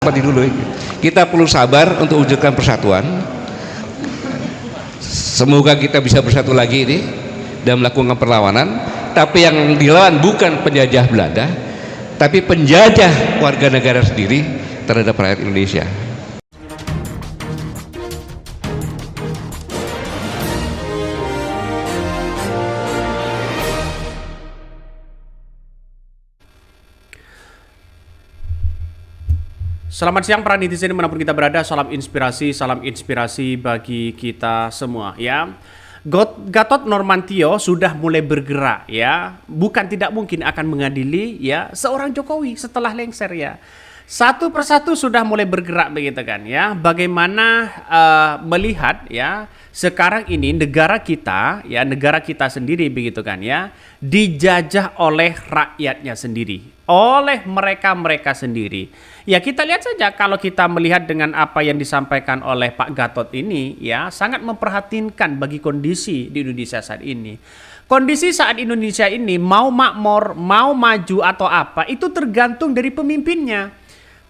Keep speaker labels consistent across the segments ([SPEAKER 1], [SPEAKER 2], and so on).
[SPEAKER 1] seperti dulu. Kita perlu sabar untuk wujudkan persatuan. Semoga kita bisa bersatu lagi ini dan melakukan perlawanan. Tapi yang dilawan bukan penjajah Belanda, tapi penjajah warga negara sendiri terhadap rakyat Indonesia.
[SPEAKER 2] Selamat siang para netizen dimanapun kita berada, salam inspirasi bagi kita semua ya. Gatot Nurmantio sudah mulai bergerak ya, bukan tidak mungkin akan mengadili ya seorang Jokowi setelah lengser ya. Satu persatu sudah mulai bergerak begitu kan ya. Bagaimana melihat ya sekarang ini negara kita sendiri begitu kan ya, dijajah oleh rakyatnya sendiri, oleh mereka sendiri. Ya kita lihat saja kalau kita melihat dengan apa yang disampaikan oleh Pak Gatot ini ya, sangat memperhatinkan bagi kondisi di Indonesia saat ini. Kondisi saat Indonesia ini mau makmur, mau maju atau apa itu tergantung dari pemimpinnya.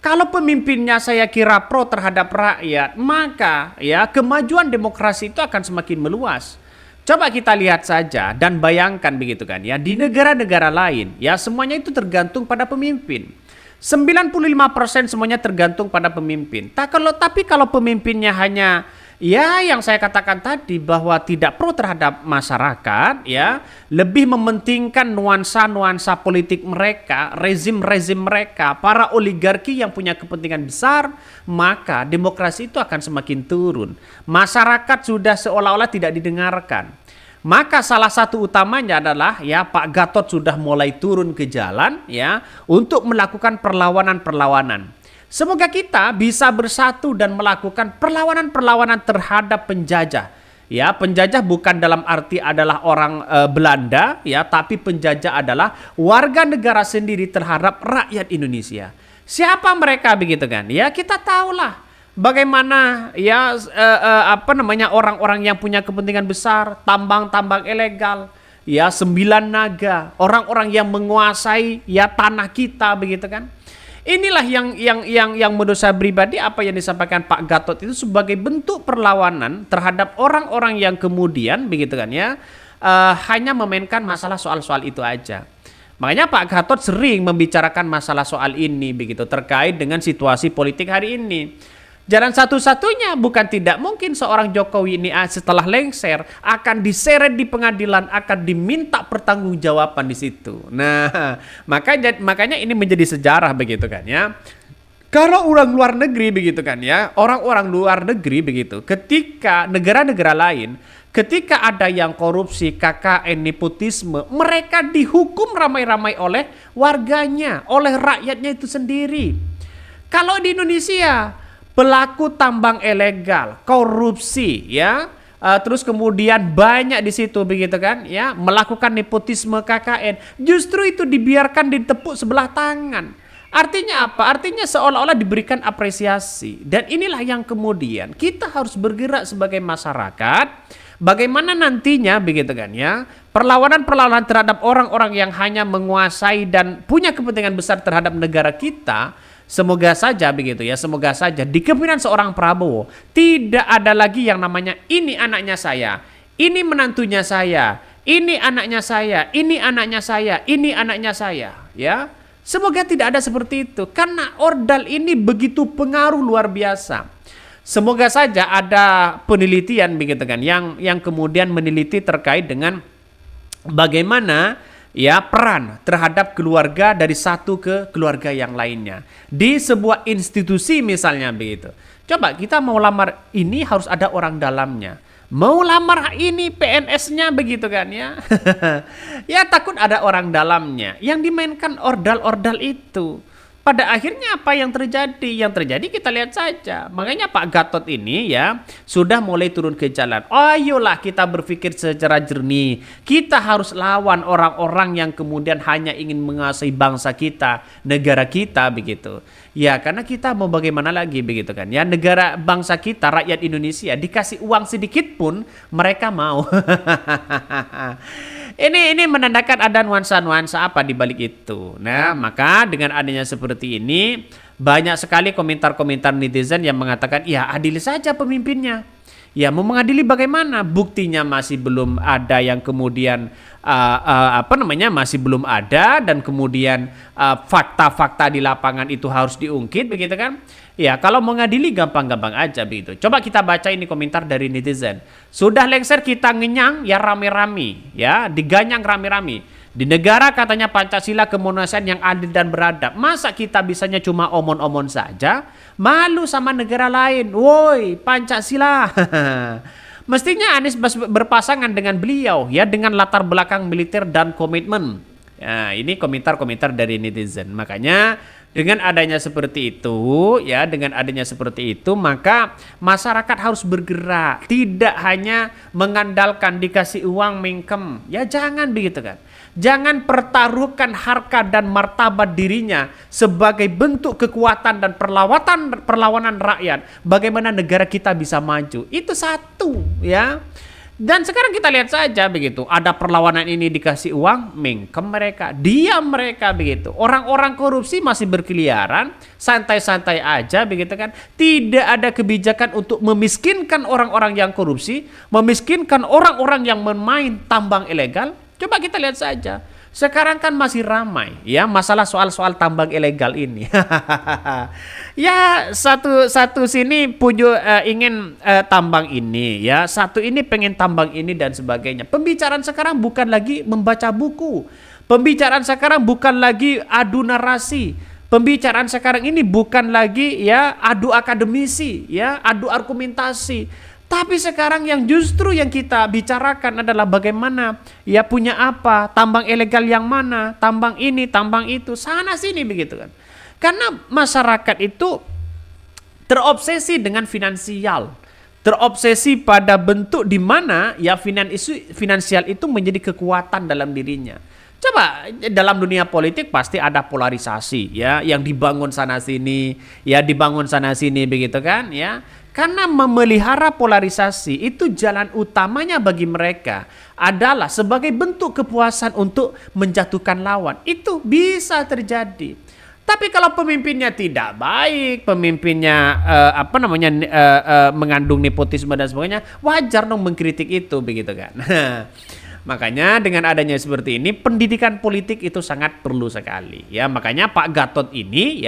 [SPEAKER 2] Kalau pemimpinnya saya kira pro terhadap rakyat, maka ya kemajuan demokrasi itu akan semakin meluas. Coba kita lihat saja dan bayangkan begitu kan ya, di negara-negara lain ya semuanya itu tergantung pada pemimpin. 95% semuanya tergantung pada pemimpin. Tapi kalau pemimpinnya hanya ya yang saya katakan tadi bahwa tidak pro terhadap masyarakat ya, lebih mementingkan nuansa-nuansa politik mereka, rezim-rezim mereka, para oligarki yang punya kepentingan besar, maka demokrasi itu akan semakin turun. Masyarakat sudah seolah-olah tidak didengarkan. Maka salah satu utamanya adalah ya Pak Gatot sudah mulai turun ke jalan ya untuk melakukan perlawanan-perlawanan. Semoga kita bisa bersatu dan melakukan perlawanan-perlawanan terhadap penjajah. Ya, penjajah bukan dalam arti adalah orang Belanda ya, tapi penjajah adalah warga negara sendiri terhadap rakyat Indonesia. Siapa mereka begitu kan? Ya, kita tahulah. Bagaimana ya orang-orang yang punya kepentingan besar, tambang-tambang ilegal, ya 9 naga, orang-orang yang menguasai ya tanah kita begitu kan. Inilah yang menurut saya pribadi apa yang disampaikan Pak Gatot itu sebagai bentuk perlawanan terhadap orang-orang yang kemudian begitu kan ya hanya memainkan masalah soal-soal itu aja. Makanya Pak Gatot sering membicarakan masalah soal ini begitu terkait dengan situasi politik hari ini. Jalan satu-satunya bukan tidak mungkin seorang Jokowi ini setelah lengser akan diseret di pengadilan, akan diminta pertanggungjawaban di situ. Nah, makanya ini menjadi sejarah begitu kan ya. Kalau orang luar negeri begitu kan ya, orang-orang luar negeri begitu, ketika negara-negara lain, ketika ada yang korupsi, KKN, nepotisme, mereka dihukum ramai-ramai oleh warganya, oleh rakyatnya itu sendiri. Kalau di Indonesia pelaku tambang ilegal, korupsi, ya, terus kemudian banyak di situ begitu kan, ya, melakukan nepotisme KKN, justru itu dibiarkan ditepuk sebelah tangan. Artinya apa? Artinya seolah-olah diberikan apresiasi. Dan inilah yang kemudian kita harus bergerak sebagai masyarakat. Bagaimana nantinya begitu kan ya, perlawanan-perlawanan terhadap orang-orang yang hanya menguasai dan punya kepentingan besar terhadap negara kita. Semoga saja begitu ya, semoga saja di kepemimpinan seorang Prabowo tidak ada lagi yang namanya ini anaknya saya, ini menantunya saya, ini anaknya saya, ini anaknya saya, ini anaknya saya, ya. Semoga tidak ada seperti itu karena ordal ini begitu pengaruh luar biasa. Semoga saja ada penelitian begitu kan yang kemudian meneliti terkait dengan bagaimana ya peran terhadap keluarga dari satu ke keluarga yang lainnya di sebuah institusi misalnya begitu. Coba kita mau lamar ini harus ada orang dalamnya. Mau lamar ini PNS-nya begitu kan ya. Ya takut ada orang dalamnya yang dimainkan ordal-ordal itu. Pada akhirnya apa yang terjadi? Yang terjadi kita lihat saja. Makanya Pak Gatot ini ya sudah mulai turun ke jalan. Ayolah kita berpikir secara jernih. Kita harus lawan orang-orang yang kemudian hanya ingin menguasai bangsa kita, negara kita begitu. Ya karena kita mau bagaimana lagi begitu kan ya. Negara bangsa kita, rakyat Indonesia dikasih uang sedikit pun mereka mau. Ini menandakan ada nuansa-nuansa apa di balik itu. Nah, maka dengan adanya seperti ini, Banyak sekali komentar-komentar netizen yang mengatakan, ya adili saja pemimpinnya. Ya mau mengadili bagaimana? Buktinya masih belum ada yang kemudian masih belum ada, dan kemudian fakta-fakta di lapangan itu harus diungkit, begitu kan? Ya kalau mengadili gampang-gampang aja begitu. Coba kita baca ini komentar dari netizen. Sudah lengser kita ngenyang ya rame-rame, ya diganyang rame-rame. Di negara katanya Pancasila kemanusiaan yang adil dan beradab. Masa kita bisanya cuma omon-omon saja? Malu sama negara lain. Woi, Pancasila. Mestinya Anies berpasangan dengan beliau ya, dengan latar belakang militer dan komitmen. Ya, ini komentar-komentar dari netizen. Makanya dengan adanya seperti itu, ya, dengan adanya seperti itu, maka masyarakat harus bergerak, tidak hanya mengandalkan dikasih uang mingkem. Ya jangan begitu kan. Jangan pertaruhkan harga dan martabat dirinya sebagai bentuk kekuatan dan perlawanan rakyat. Bagaimana negara kita bisa maju? Itu satu, ya. Dan sekarang kita lihat saja begitu, ada perlawanan ini dikasih uang, mingkem mereka, diam mereka begitu. Orang-orang korupsi masih berkeliaran, santai-santai aja begitu kan. Tidak ada kebijakan untuk memiskinkan orang-orang yang korupsi, memiskinkan orang-orang yang bermain tambang ilegal. Coba kita lihat saja. Sekarang kan masih ramai ya masalah soal-soal tambang ilegal ini. Ya satu sini ingin tambang ini, ya satu ini pengen tambang ini dan sebagainya. Pembicaraan sekarang bukan lagi membaca buku. Pembicaraan sekarang bukan lagi adu narasi. Pembicaraan sekarang ini bukan lagi ya adu akademisi, ya adu argumentasi. Tapi sekarang yang justru yang kita bicarakan adalah bagaimana ya punya apa, tambang ilegal yang mana, tambang ini, tambang itu, sana sini begitu kan. Karena masyarakat itu terobsesi dengan finansial, terobsesi pada bentuk di mana ya finansial itu menjadi kekuatan dalam dirinya. Coba dalam dunia politik pasti ada polarisasi ya, yang dibangun sana sini, ya dibangun sana sini begitu kan ya. Karena memelihara polarisasi itu jalan utamanya bagi mereka adalah sebagai bentuk kepuasan untuk menjatuhkan lawan. Itu bisa terjadi. Tapi kalau pemimpinnya tidak baik, pemimpinnya mengandung nepotisme dan sebagainya, wajar dong mengkritik itu begitu kan. Makanya dengan adanya seperti ini, pendidikan politik itu sangat perlu sekali ya. Makanya Pak Gatot ini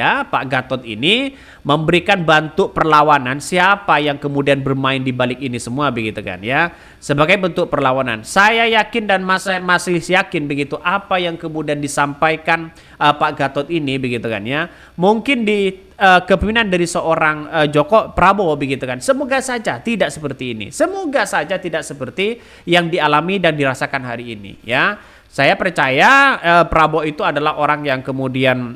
[SPEAKER 2] memberikan bentuk perlawanan siapa yang kemudian bermain di balik ini semua begitu kan ya. Sebagai bentuk perlawanan. Saya yakin dan masih yakin begitu apa yang kemudian disampaikan Pak Gatot ini begitu kan ya. Mungkin di kepemimpinan dari seorang Prabowo begitu kan. Semoga saja tidak seperti ini. Semoga saja tidak seperti yang dialami dan dirasakan hari ini ya. Saya percaya Prabowo itu adalah orang yang kemudian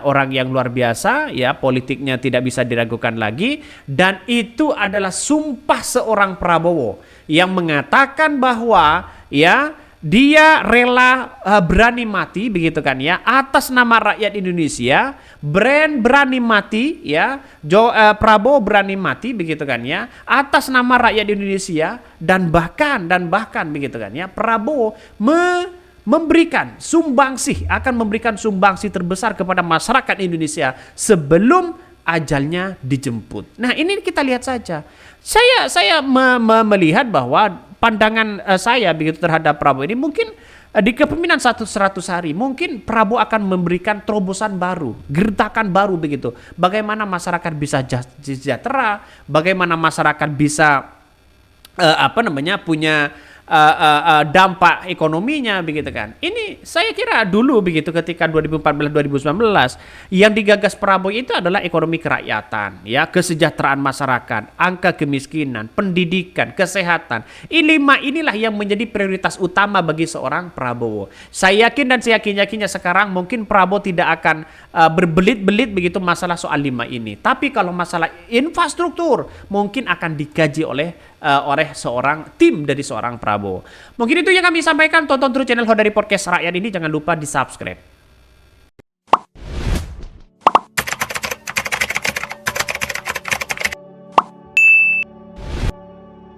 [SPEAKER 2] orang yang luar biasa ya, politiknya tidak bisa diragukan lagi, dan itu adalah sumpah seorang Prabowo yang mengatakan bahwa ya dia rela berani mati begitu kan ya atas nama rakyat Indonesia. Berani mati ya, Prabowo berani mati begitu kan ya atas nama rakyat Indonesia, dan bahkan begitu kan ya Prabowo memberikan sumbangsi terbesar kepada masyarakat Indonesia sebelum ajalnya dijemput. Nah, ini kita lihat saja. Saya melihat bahwa pandangan saya begitu terhadap Prabowo ini, mungkin di kepemimpinan 100 hari mungkin Prabowo akan memberikan terobosan baru, gertakan baru begitu. Bagaimana masyarakat bisa sejahtera, bagaimana masyarakat bisa punya dampak ekonominya begitu kan. Ini saya kira dulu begitu ketika 2014-2019 yang digagas Prabowo itu adalah ekonomi kerakyatan ya, kesejahteraan masyarakat, angka kemiskinan, pendidikan, kesehatan. Inilah yang menjadi prioritas utama bagi seorang Prabowo. Saya yakin dan saya yakin-yakinnya sekarang mungkin Prabowo tidak akan berbelit-belit begitu masalah soal 5 ini. Tapi kalau masalah infrastruktur mungkin akan dikaji oleh seorang tim dari seorang Prabowo. Mungkin itu yang kami sampaikan. Tonton terus channel Hodari Podcast Rakyat ini, jangan lupa di subscribe.